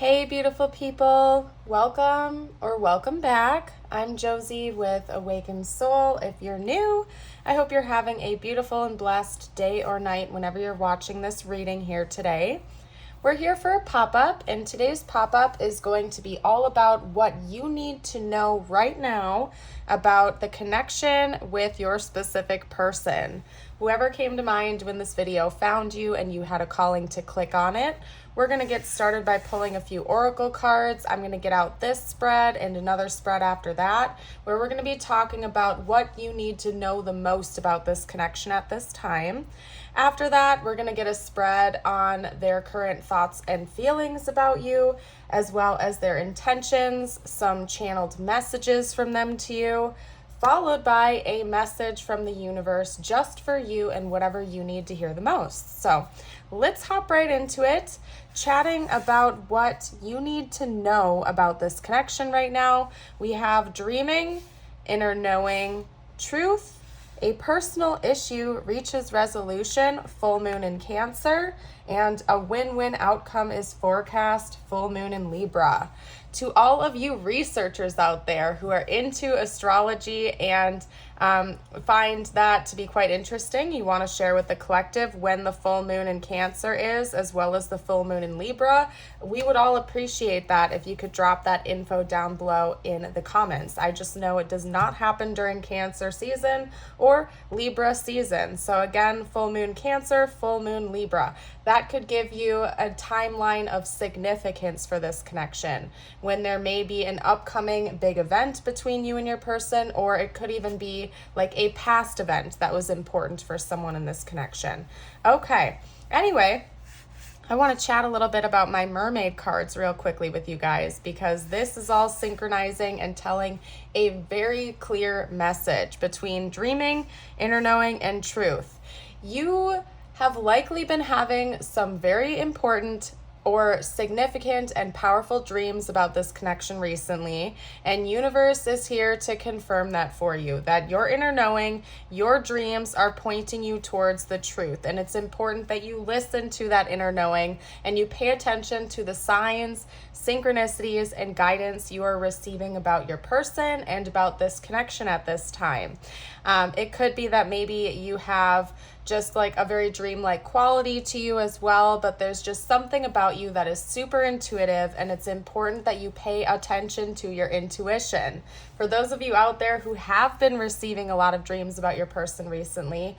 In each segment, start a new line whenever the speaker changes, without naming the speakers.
Hey beautiful people, welcome or welcome back. I'm Josie with Awakened Soul. If you're new, I hope you're having a beautiful and blessed day or night whenever you're watching this reading here today. We're here for a pop-up, and today's pop-up is going to be all about what you need to know right now about the connection with your specific person. Whoever came to mind when this video found you and you had a calling to click on it, we're going to get started by pulling a few oracle cards. I'm going to get out this spread and another spread after that, where we're going to be talking about what you need to know the most about this connection at this time. After that, we're going to get a spread on their current thoughts and feelings about you, as well as their intentions, some channeled messages from them to you, followed by a message from the universe just for you and whatever you need to hear the most. So let's hop right into it, chatting about what you need to know about this connection right now. We have dreaming, inner knowing, truth, a personal issue reaches resolution, full moon in Cancer, and a win-win outcome is forecast, full moon in Libra. To all of you researchers out there who are into astrology and find that to be quite interesting, you want to share with the collective when the full moon in Cancer is, as well as the full moon in Libra, we would all appreciate that if you could drop that info down below in the comments. I just know it does not happen during Cancer season or Libra season. So again, full moon Cancer, full moon Libra. That could give you a timeline of significance for this connection, when there may be an upcoming big event between you and your person, or it could even be like a past event that was important for someone in this connection. Okay, anyway, I want to chat a little bit about my mermaid cards real quickly with you guys, because this is all synchronizing and telling a very clear message between dreaming, inner knowing, and truth. You have likely been having some very important or significant and powerful dreams about this connection recently, and universe is here to confirm that for you, that your inner knowing, your dreams are pointing you towards the truth. And it's important that you listen to that inner knowing and you pay attention to the signs, synchronicities, and guidance you are receiving about your person and about this connection at this time. It could be that maybe you have just like a very dreamlike quality to you as well, but there's just something about you that is super intuitive, and it's important that you pay attention to your intuition. For those of you out there who have been receiving a lot of dreams about your person recently,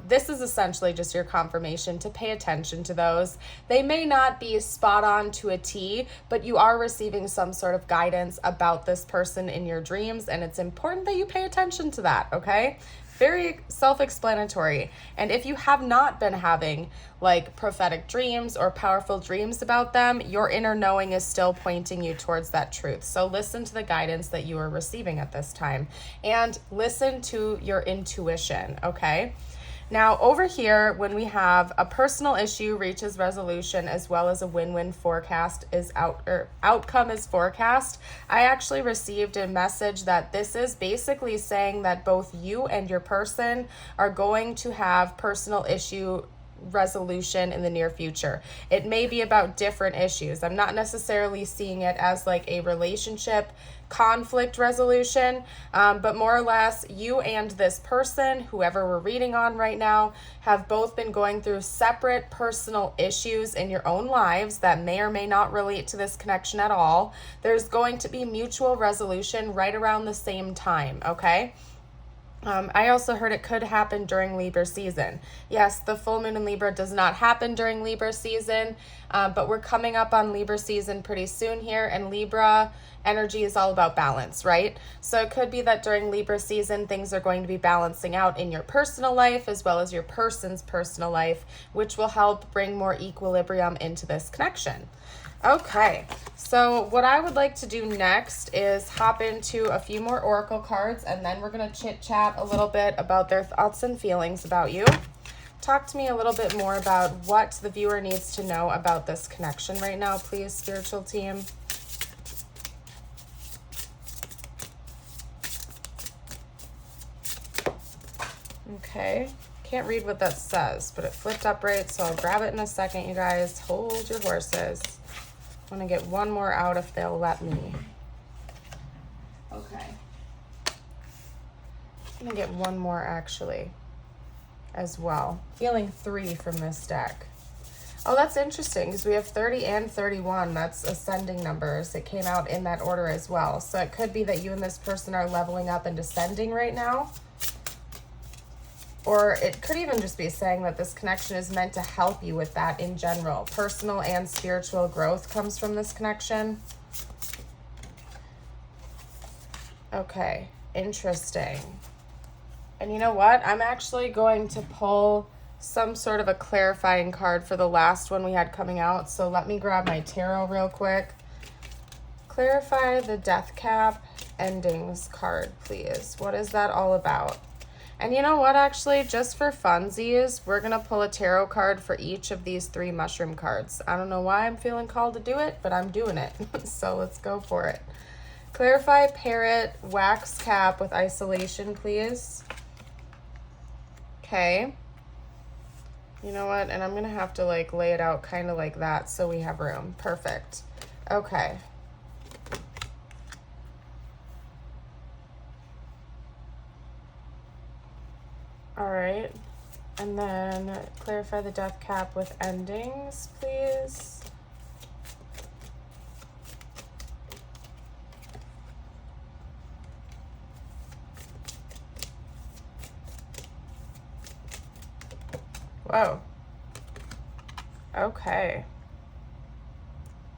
this is essentially just your confirmation to pay attention to those. They may not be spot on to a T, but you are receiving some sort of guidance about this person in your dreams, and it's important that you pay attention to that, okay? Very self-explanatory. And if you have not been having like prophetic dreams or powerful dreams about them, your inner knowing is still pointing you towards that truth. So listen to the guidance that you are receiving at this time and listen to your intuition, okay? Now over here, when we have a personal issue reaches resolution, as well as a win-win forecast is outcome is forecast, I actually received a message that this is basically saying that both you and your person are going to have personal issue resolution in the near future. It may be about different issues. I'm not necessarily seeing it as like a relationship conflict resolution, but more or less you and this person, whoever we're reading on right now, have both been going through separate personal issues in your own lives that may or may not relate to this connection at all. There's going to be mutual resolution right around the same time, okay? I also heard it could happen during Libra season. Yes, the full moon in Libra does not happen during Libra season, but we're coming up on Libra season pretty soon here, and Libra energy is all about balance, right? So it could be that during Libra season, things are going to be balancing out in your personal life as well as your person's personal life, which will help bring more equilibrium into this connection. Okay, so what I would like to do next is hop into a few more oracle cards, and then we're going to chit chat a little bit about their thoughts and feelings about you. Talk to me a little bit more about what the viewer needs to know about this connection right now, please, spiritual team. Okay, can't read what that says, but it flipped upright, so I'll grab it in a second, you guys. Hold your horses. I'm going to get one more out if they'll let me. Okay. I'm going to get one more actually as well. Feeling 3 from this deck. Oh, that's interesting because we have 30 and 31. That's ascending numbers. It came out in that order as well. So it could be that you and this person are leveling up and descending right now. Or it could even just be saying that this connection is meant to help you with that in general. Personal and spiritual growth comes from this connection. Okay, interesting. And you know what? I'm actually going to pull some sort of a clarifying card for the last one we had coming out. So let me grab my tarot real quick. Clarify the death cap endings card, please. What is that all about? And you know what, actually, just for funsies, we're going to pull a tarot card for each of these 3 mushroom cards. I don't know why I'm feeling called to do it, but I'm doing it. So let's go for it. Clarify parrot wax cap with isolation, please. Okay. You know what? And I'm going to have to like lay it out kind of like that so we have room. Perfect. Okay. All right. And then clarify the death cap with endings, please. Whoa. Okay.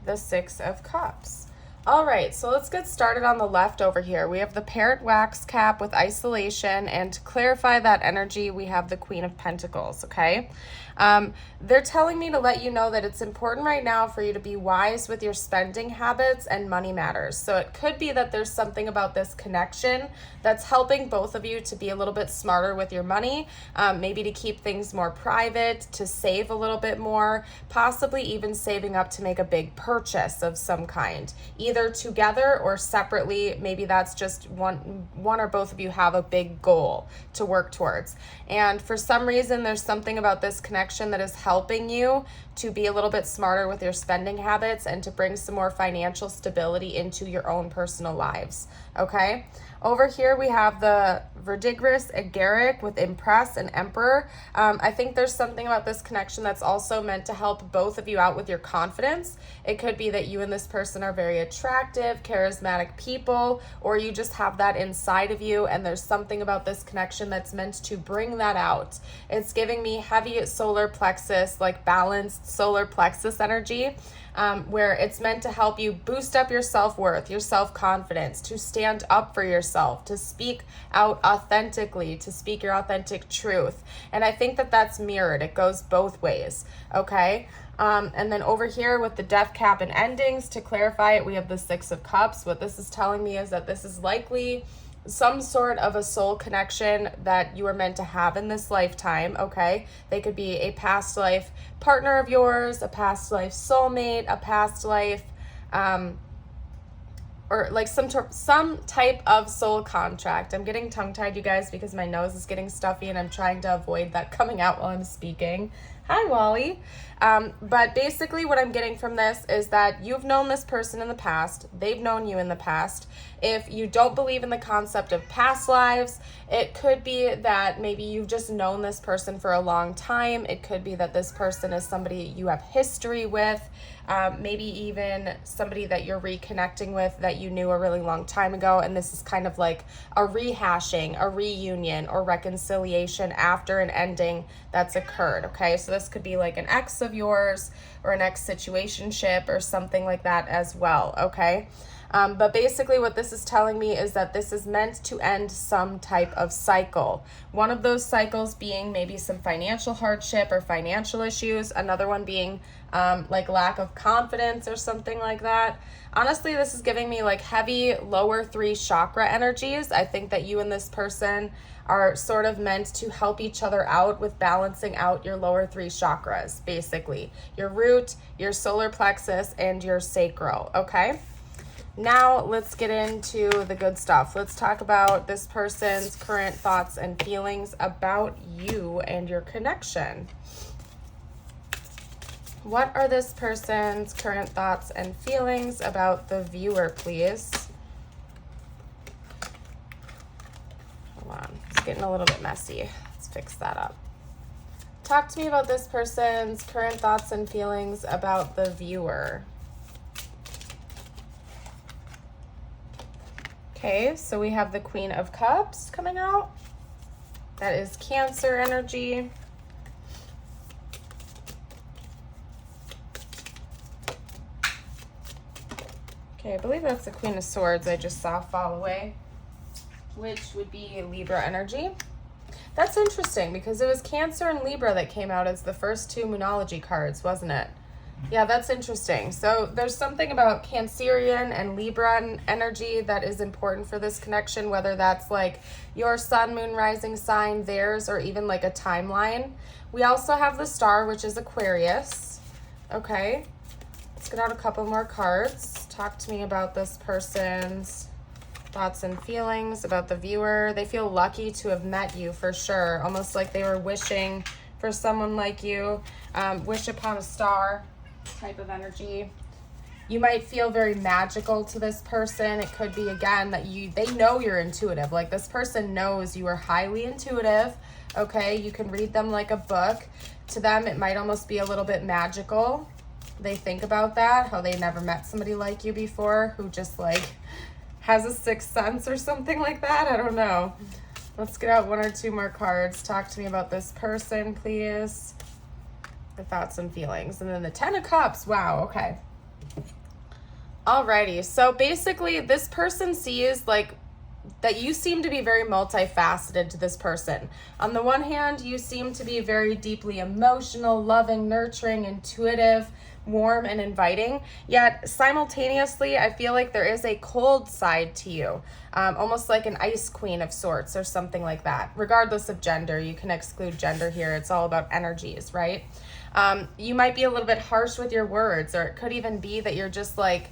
The 6 of Cups. All right, so let's get started on the left over here. We have the parrot wax cap with isolation, and to clarify that energy, we have the Queen of Pentacles, okay? They're telling me to let you know that it's important right now for you to be wise with your spending habits and money matters. So it could be that there's something about this connection that's helping both of you to be a little bit smarter with your money, maybe to keep things more private, to save a little bit more, possibly even saving up to make a big purchase of some kind, either together or separately. Maybe that's just one or both of you have a big goal to work towards. And for some reason, there's something about this connection that is helping you to be a little bit smarter with your spending habits and to bring some more financial stability into your own personal lives, okay? Over here, we have the Verdigris Agaric with Impress and Emperor. I think there's something about this connection that's also meant to help both of you out with your confidence. It could be that you and this person are very attractive, charismatic people, or you just have that inside of you, and there's something about this connection that's meant to bring that out. It's giving me heavy solar plexus, like balanced solar plexus energy. Where it's meant to help you boost up your self-worth, your self-confidence, to stand up for yourself, to speak out authentically, to speak your authentic truth. And I think that that's mirrored. It goes both ways, okay? And then over here with the death cap and endings, to clarify it, we have the 6 of Cups. What this is telling me is that this is likely some sort of a soul connection that you are meant to have in this lifetime, okay? They could be a past life partner of yours, a past life soulmate, a past life, or like some type of soul contract. I'm getting tongue-tied, you guys, because my nose is getting stuffy and I'm trying to avoid that coming out while I'm speaking. Hi, Wally. But basically what I'm getting from this is that you've known this person in the past. They've known you in the past. If you don't believe in the concept of past lives, it could be that maybe you've just known this person for a long time. It could be that this person is somebody you have history with, maybe even somebody that you're reconnecting with that you knew a really long time ago. And this is kind of like a rehashing, a reunion, or reconciliation after an ending that's occurred, okay? So this could be like an ex of yours or an ex-situationship or something like that as well, okay? But basically what this is telling me is that this is meant to end some type of cycle. One of those cycles being maybe some financial hardship or financial issues. Another one being like lack of confidence or something like that. Honestly, this is giving me like heavy lower 3 chakra energies. I think that you and this person are sort of meant to help each other out with balancing out your lower 3 chakras, basically. Your root, your solar plexus, and your sacral, okay? Now let's get into the good stuff. Let's talk about this person's current thoughts and feelings about you and your connection. What are this person's current thoughts and feelings about the viewer, please? Hold on, it's getting a little bit messy. Let's fix that up. Talk to me about this person's current thoughts and feelings about the viewer. Okay, so we have the Queen of Cups coming out. That is Cancer energy. Okay, I believe that's the Queen of Swords I just saw fall away, which would be Libra energy. That's interesting because it was Cancer and Libra that came out as the first two Moonology cards, wasn't it? Yeah, that's interesting. So there's something about Cancerian and Libra energy that is important for this connection, whether that's like your sun, moon, rising sign, theirs, or even like a timeline. We also have the Star, which is Aquarius. Okay, let's get out a couple more cards. Talk to me about this person's thoughts and feelings about the viewer. They feel lucky to have met you for sure. Almost like they were wishing for someone like you. Wish upon a star type of energy. You might feel very magical to this person. It could be, again, that they know you're intuitive. Like this person knows you are highly intuitive. Okay, you can read them like a book. To them, it might almost be a little bit magical. They think about that, how they never met somebody like you before who just like has a sixth sense or something like that. I don't know. Let's get out one or two more cards. Talk to me about this person, please. The thoughts and feelings. And then the Ten of Cups. Wow, okay. Alrighty, so basically this person sees like that you seem to be very multifaceted to this person. On the one hand, you seem to be very deeply emotional, loving, nurturing, intuitive, warm, and inviting. Yet simultaneously, I feel like there is a cold side to you, almost like an ice queen of sorts or something like that. Regardless of gender, you can exclude gender here. It's all about energies, right? You might be a little bit harsh with your words, or it could even be that you're just like,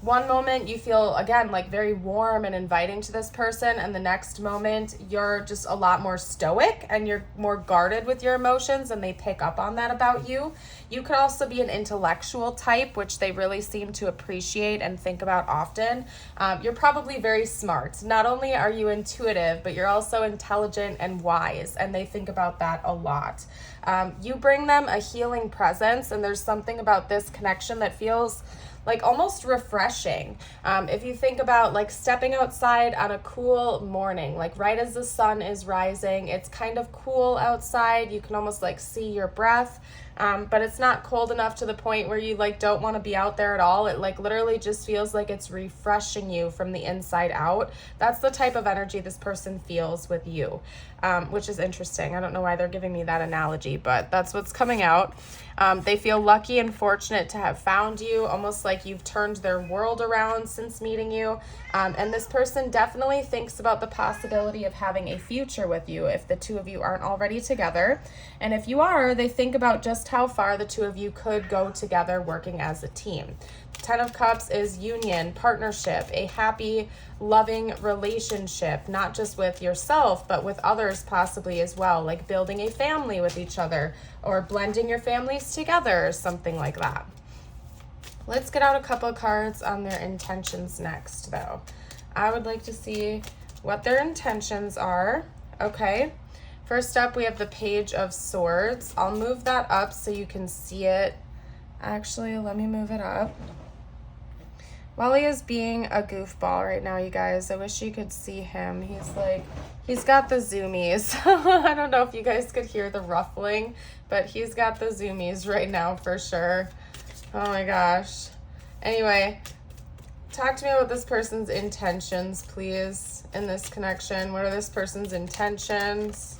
one moment you feel, again, like very warm and inviting to this person, and the next moment you're just a lot more stoic and you're more guarded with your emotions, and they pick up on that about you. You could also be an intellectual type, which they really seem to appreciate and think about often. You're probably very smart. Not only are you intuitive, but you're also intelligent and wise, and they think about that a lot. You bring them a healing presence, and there's something about this connection that feels like almost refreshing. If you think about like stepping outside on a cool morning, like right as the sun is rising, it's kind of cool outside. You can almost like see your breath, but it's not cold enough to the point where you like don't want to be out there at all. It like literally just feels like it's refreshing you from the inside out. That's the type of energy this person feels with you, which is interesting. I don't know why they're giving me that analogy, but that's what's coming out. They feel lucky and fortunate to have found you, almost like you've turned their world around since meeting you. And this person definitely thinks about the possibility of having a future with you if the two of you aren't already together. And if you are, they think about just how far the two of you could go together working as a team. Ten of Cups is union, partnership, a happy, loving relationship, not just with yourself, but with others possibly as well, like building a family with each other or blending your families together or something like that. Let's get out a couple of cards on their intentions next, though. I would like to see what their intentions are. Okay. First up, we have the Page of Swords. I'll move that up so you can see it. Actually, let me move it up. Wally is being a goofball right now, you guys. I wish you could see him. He's got the zoomies. I don't know if you guys could hear the ruffling, but he's got the zoomies right now for sure. Oh my gosh. Anyway, talk to me about this person's intentions, please, in this connection. What are this person's intentions?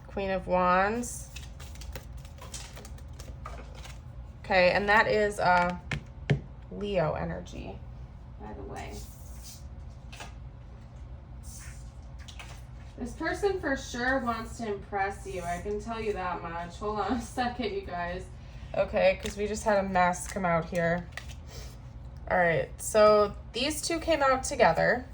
Queen of Wands. Okay, and that is Leo energy, by the way. This person for sure wants to impress you. I can tell you that much. Hold on a second, you guys. Okay, because we just had a mess come out here. All right, so these two came out together.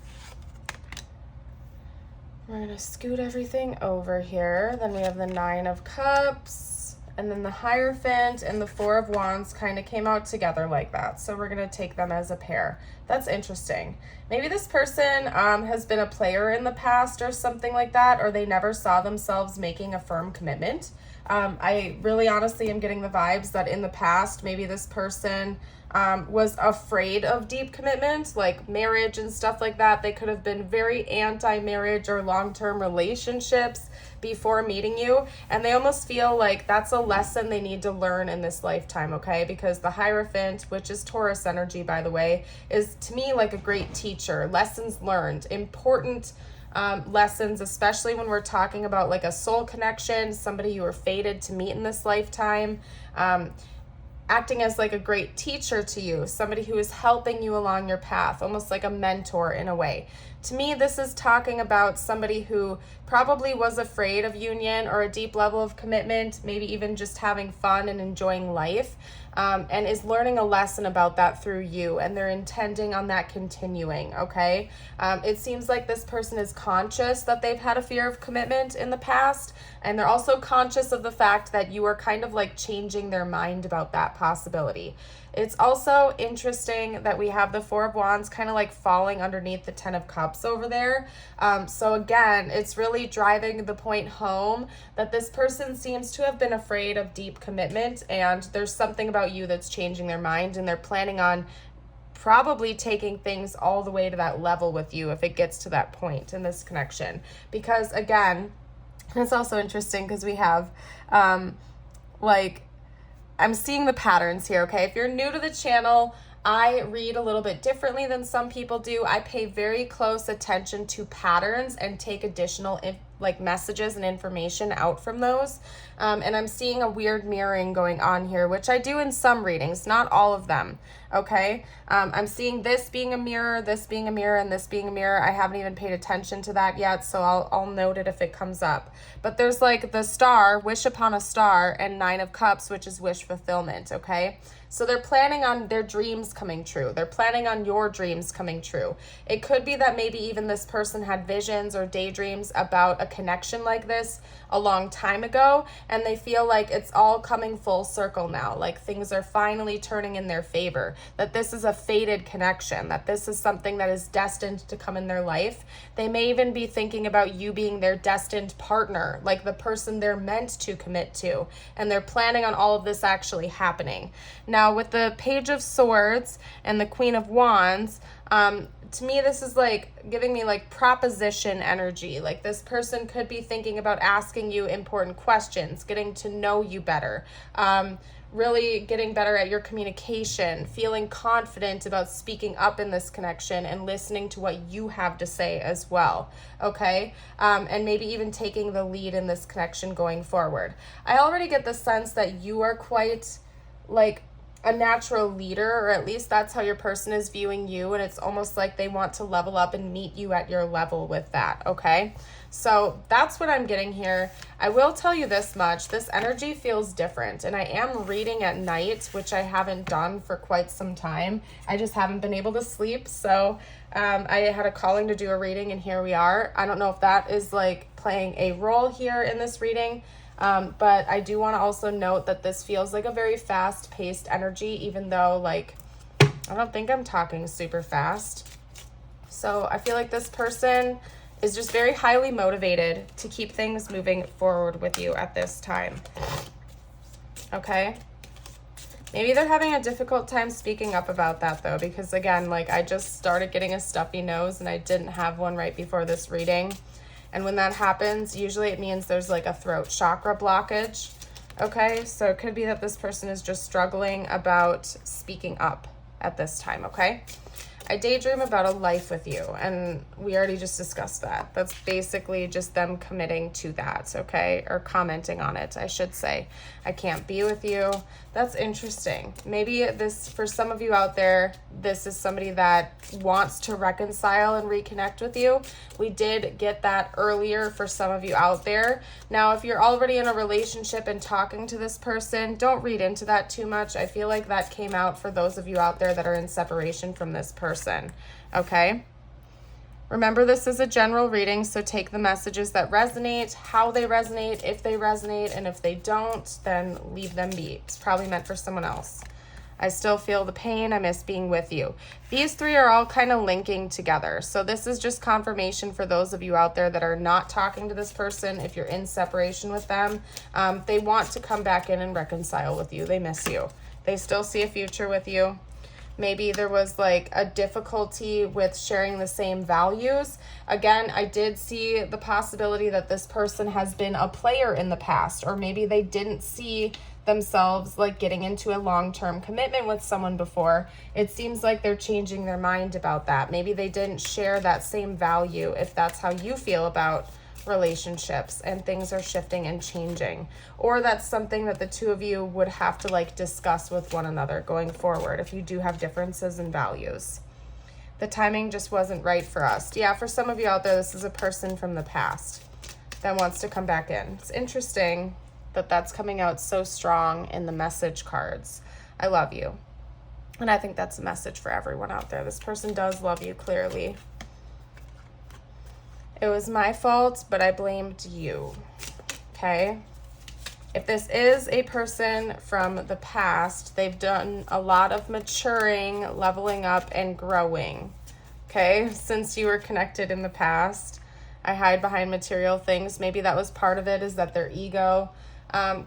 We're going to scoot everything over here. Then we have the Nine of Cups. And then the Hierophant and the Four of Wands kind of came out together like that. So we're going to take them as a pair. That's interesting. Maybe this person has been a player in the past or something like that, or they never saw themselves making a firm commitment. I really honestly am getting the vibes that in the past, maybe this person was afraid of deep commitment, like marriage and stuff like that. They could have been very anti-marriage or long-term relationships before meeting you, and they almost feel like that's a lesson they need to learn in this lifetime, okay? Because the Hierophant, which is Taurus energy, by the way, is to me like a great teacher. Lessons learned, important lessons, especially when we're talking about like a soul connection, somebody you were fated to meet in this lifetime, acting as like a great teacher to you, somebody who is helping you along your path, almost like a mentor in a way. To me, this is talking about somebody who probably was afraid of union or a deep level of commitment, maybe even just having fun and enjoying life, and is learning a lesson about that through you, and they're intending on that continuing, okay? It seems like this person is conscious that they've had a fear of commitment in the past, and they're also conscious of the fact that you are kind of like changing their mind about that possibility. It's also interesting that we have the Four of Wands kind of like falling underneath the Ten of Cups over there. So again, it's really driving the point home that this person seems to have been afraid of deep commitment, and there's something about you that's changing their mind, and they're planning on probably taking things all the way to that level with you if it gets to that point in this connection. Because again, it's also interesting because we have I'm seeing the patterns here, okay? If you're new to the channel, I read a little bit differently than some people do. I pay very close attention to patterns and take additional messages and information out from those. And I'm seeing a weird mirroring going on here, which I do in some readings, not all of them, okay? I'm seeing this being a mirror, this being a mirror, and this being a mirror. I haven't even paid attention to that yet, so I'll note it if it comes up. But there's like the star, wish upon a star, and Nine of Cups, which is wish fulfillment, okay? So they're planning on their dreams coming true. They're planning on your dreams coming true. It could be that maybe even this person had visions or daydreams about a connection like this a long time ago, and they feel like it's all coming full circle now, like things are finally turning in their favor, that this is a fated connection, that this is something that is destined to come in their life. They may even be thinking about you being their destined partner, like the person they're meant to commit to, and they're planning on all of this actually happening. Now, with the Page of Swords and the Queen of Wands, to me, this is like giving me like proposition energy. Like this person could be thinking about asking you important questions, getting to know you better, really getting better at your communication, feeling confident about speaking up in this connection and listening to what you have to say as well, okay? And maybe even taking the lead in this connection going forward. I already get the sense that you are quite like a natural leader, or at least that's how your person is viewing you, and it's almost like they want to level up and meet you at your level with that, okay? So that's what I'm getting here. I will tell you this much, this energy feels different, and I am reading at night, which I haven't done for quite some time. I just haven't been able to sleep, so I had a calling to do a reading, and here we are. I don't know if that is like playing a role here in this reading, but I do want to also note that this feels like a very fast-paced energy, even though, like, I don't think I'm talking super fast. So I feel like this person is just very highly motivated to keep things moving forward with you at this time. Okay? Maybe they're having a difficult time speaking up about that, though, because, again, like, I just started getting a stuffy nose, and I didn't have one right before this reading. And when that happens, usually it means there's like a throat chakra blockage, okay? So it could be that this person is just struggling about speaking up at this time, okay? I daydream about a life with you, and we already just discussed that. That's basically just them committing to that, okay? Or commenting on it, I should say. I can't be with you. That's interesting. Maybe this, for some of you out there, this is somebody that wants to reconcile and reconnect with you. We did get that earlier for some of you out there. Now, if you're already in a relationship and talking to this person, don't read into that too much. I feel like that came out for those of you out there that are in separation from this person, okay? Remember, this is a general reading, so take the messages that resonate, how they resonate, if they resonate, and if they don't, then leave them be. It's probably meant for someone else. I still feel the pain. I miss being with you. These three are all kind of linking together. So this is just confirmation for those of you out there that are not talking to this person. If you're in separation with them, they want to come back in and reconcile with you. They miss you. They still see a future with you. Maybe there was like a difficulty with sharing the same values. Again, I did see the possibility that this person has been a player in the past, or maybe they didn't see themselves like getting into a long-term commitment with someone before. It seems like they're changing their mind about that. Maybe they didn't share that same value, if that's how you feel about relationships, and things are shifting and changing, or that's something that the two of you would have to like discuss with one another going forward if you do have differences in values. The timing just wasn't right for us. Yeah, for some of you out there, this is a person from the past that wants to come back in. It's interesting that that's coming out so strong in the message cards. I love you. And I think that's a message for everyone out there. This person does love you clearly. It was my fault, but I blamed you. Okay? If this is a person from the past, they've done a lot of maturing, leveling up, and growing. Okay? Since you were connected in the past, I hide behind material things. Maybe that was part of it, is that their ego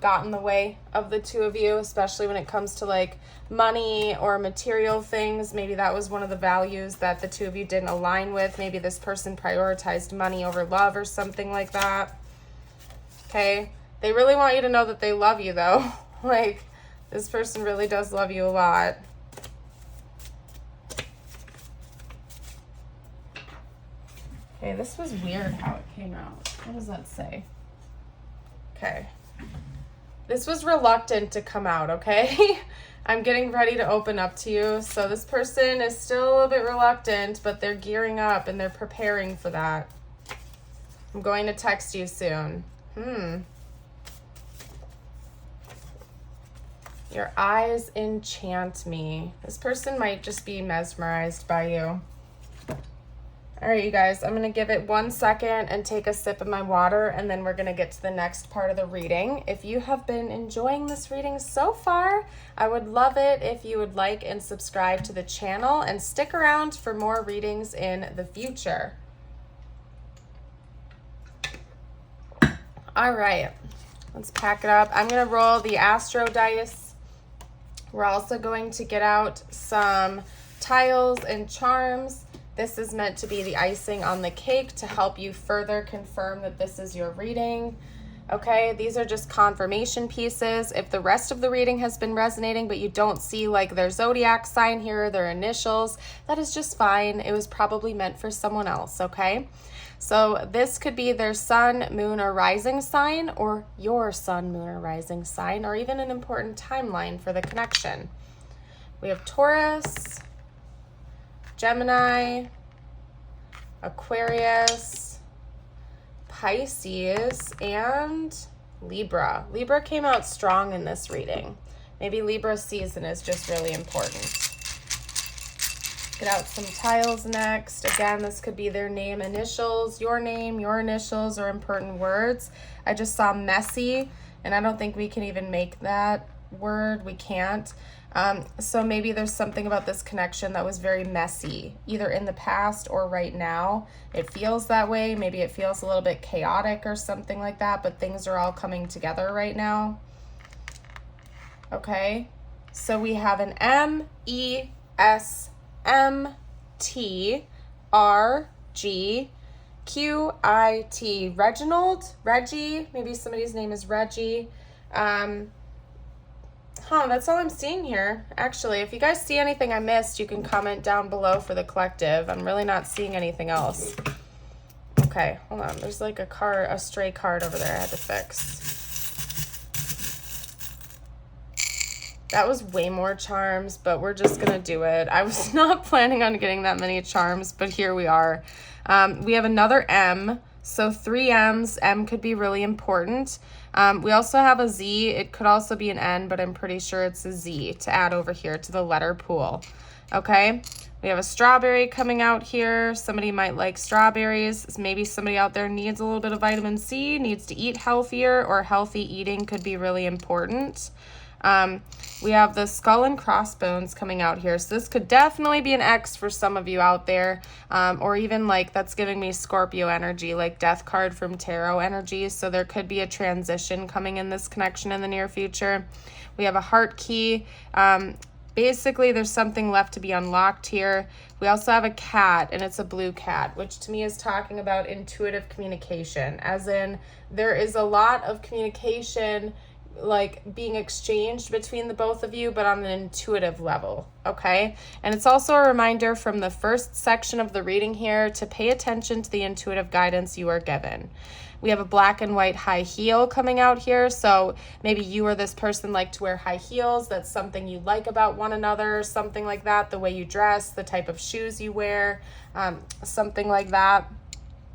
got in the way of the two of you, especially when it comes to like money or material things. Maybe that was one of the values that the two of you didn't align with. Maybe this person prioritized money over love or something like that. Okay, they really want you to know that they love you though. Like, this person really does love you a lot. Okay, this was weird how it came out. What does that say? Okay. This was reluctant to come out, okay? I'm getting ready to open up to you. So this person is still a little bit reluctant, but they're gearing up and they're preparing for that. I'm going to text you soon. Your eyes enchant me. This person might just be mesmerized by you. All right, you guys, I'm going to give it 1 second and take a sip of my water, and then we're going to get to the next part of the reading. If you have been enjoying this reading so far, I would love it if you would like and subscribe to the channel and stick around for more readings in the future. All right, let's pack it up. I'm going to roll the Astro dice. We're also going to get out some tiles and charms. This is meant to be the icing on the cake to help you further confirm that this is your reading. Okay, these are just confirmation pieces. If the rest of the reading has been resonating, but you don't see like their zodiac sign here, their initials, that is just fine. It was probably meant for someone else, okay? So this could be their sun, moon, or rising sign, or your sun, moon, or rising sign, or even an important timeline for the connection. We have Taurus, Gemini, Aquarius, Pisces, and Libra. Libra came out strong in this reading. Maybe Libra season is just really important. Get out some tiles next. Again, this could be their name, initials, your name, your initials, or important words. I just saw messy, and I don't think we can even make that word. We can't. So maybe there's something about this connection that was very messy, either in the past or right now. It feels that way. Maybe it feels a little bit chaotic or something like that, but things are all coming together right now. Okay, so we have an MESMTRGQIT. Reginald? Reggie? Maybe somebody's name is Reggie. That's all I'm seeing here. Actually, if you guys see anything I missed, you can comment down below for the collective. I'm really not seeing anything else. Okay, hold on. There's like a stray card over there I had to fix. That was way more charms, but we're just gonna do it. I was not planning on getting that many charms, but here we are. We have another M. So 3 M's. M could be really important. We also have a Z. It could also be an N, but I'm pretty sure it's a Z to add over here to the letter pool. Okay. We have a strawberry coming out here. Somebody might like strawberries. Maybe somebody out there needs a little bit of vitamin C, needs to eat healthier, or healthy eating could be really important. We have the skull and crossbones coming out here. So this could definitely be an X for some of you out there, or even like that's giving me Scorpio energy, like death card from tarot energy. So there could be a transition coming in this connection in the near future. We have a heart key. Basically, there's something left to be unlocked here. We also have a cat, and it's a blue cat, which to me is talking about intuitive communication, as in there is a lot of communication like being exchanged between the both of you, but on an intuitive level, okay? And it's also a reminder from the first section of the reading here to pay attention to the intuitive guidance you are given. We have a black and white high heel coming out here. So maybe you or this person like to wear high heels. That's something you like about one another, something like that. The way you dress, the type of shoes you wear, something like that.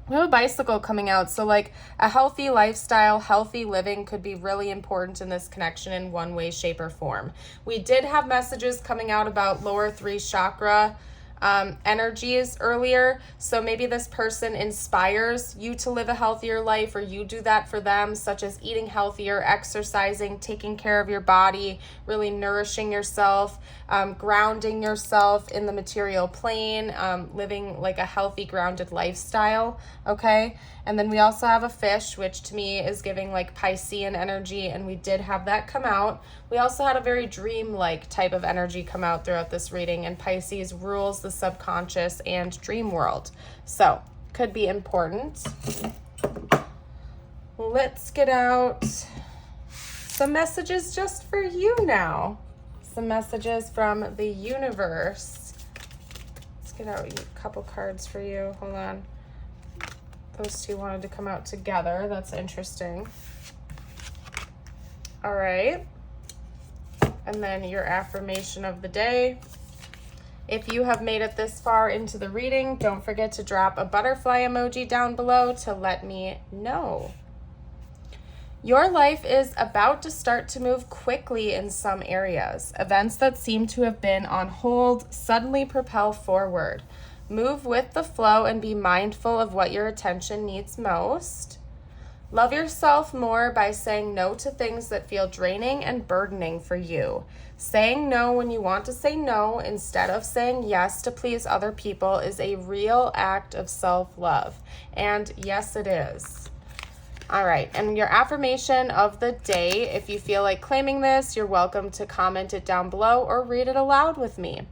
We have a bicycle coming out. So like a healthy lifestyle, healthy living could be really important in this connection in one way, shape, or form. We did have messages coming out about lower 3 chakra energies earlier. So maybe this person inspires you to live a healthier life, or you do that for them, such as eating healthier, exercising, taking care of your body, really nourishing yourself, grounding yourself in the material plane, living like a healthy, grounded lifestyle. Okay. And then we also have a fish, which to me is giving like Piscean energy, and we did have that come out. We also had a very dream-like type of energy come out throughout this reading, and Pisces rules the subconscious and dream world. So, could be important. Let's get out some messages just for you now. Some messages from the universe. Let's get out a couple cards for you. Hold on. Those two wanted to come out together. That's interesting. All right. And then your affirmation of the day. If you have made it this far into the reading, don't forget to drop a butterfly emoji down below to let me know. Your life is about to start to move quickly in some areas. Events that seem to have been on hold suddenly propel forward. Move with the flow and be mindful of what your attention needs most. Love yourself more by saying no to things that feel draining and burdening for you. Saying no when you want to say no instead of saying yes to please other people is a real act of self-love. And yes, it is. All right, and your affirmation of the day, if you feel like claiming this, you're welcome to comment it down below or read it aloud with me.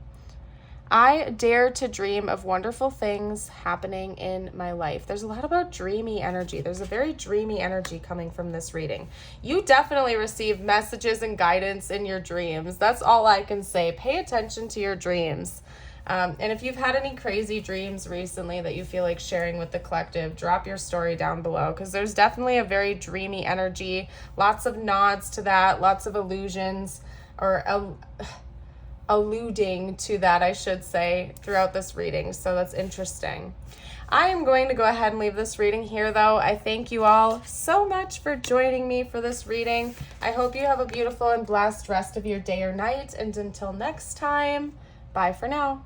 I dare to dream of wonderful things happening in my life. There's a lot about dreamy energy. There's a very dreamy energy coming from this reading. You definitely receive messages and guidance in your dreams. That's all I can say. Pay attention to your dreams. And if you've had any crazy dreams recently that you feel like sharing with the collective, drop your story down below, because there's definitely a very dreamy energy. Lots of nods to that, lots of illusions, or alluding to that, I should say, throughout this reading. So that's interesting. I am going to go ahead and leave this reading here, though. I thank you all so much for joining me for this reading. I hope you have a beautiful and blessed rest of your day or night. And until next time, bye for now.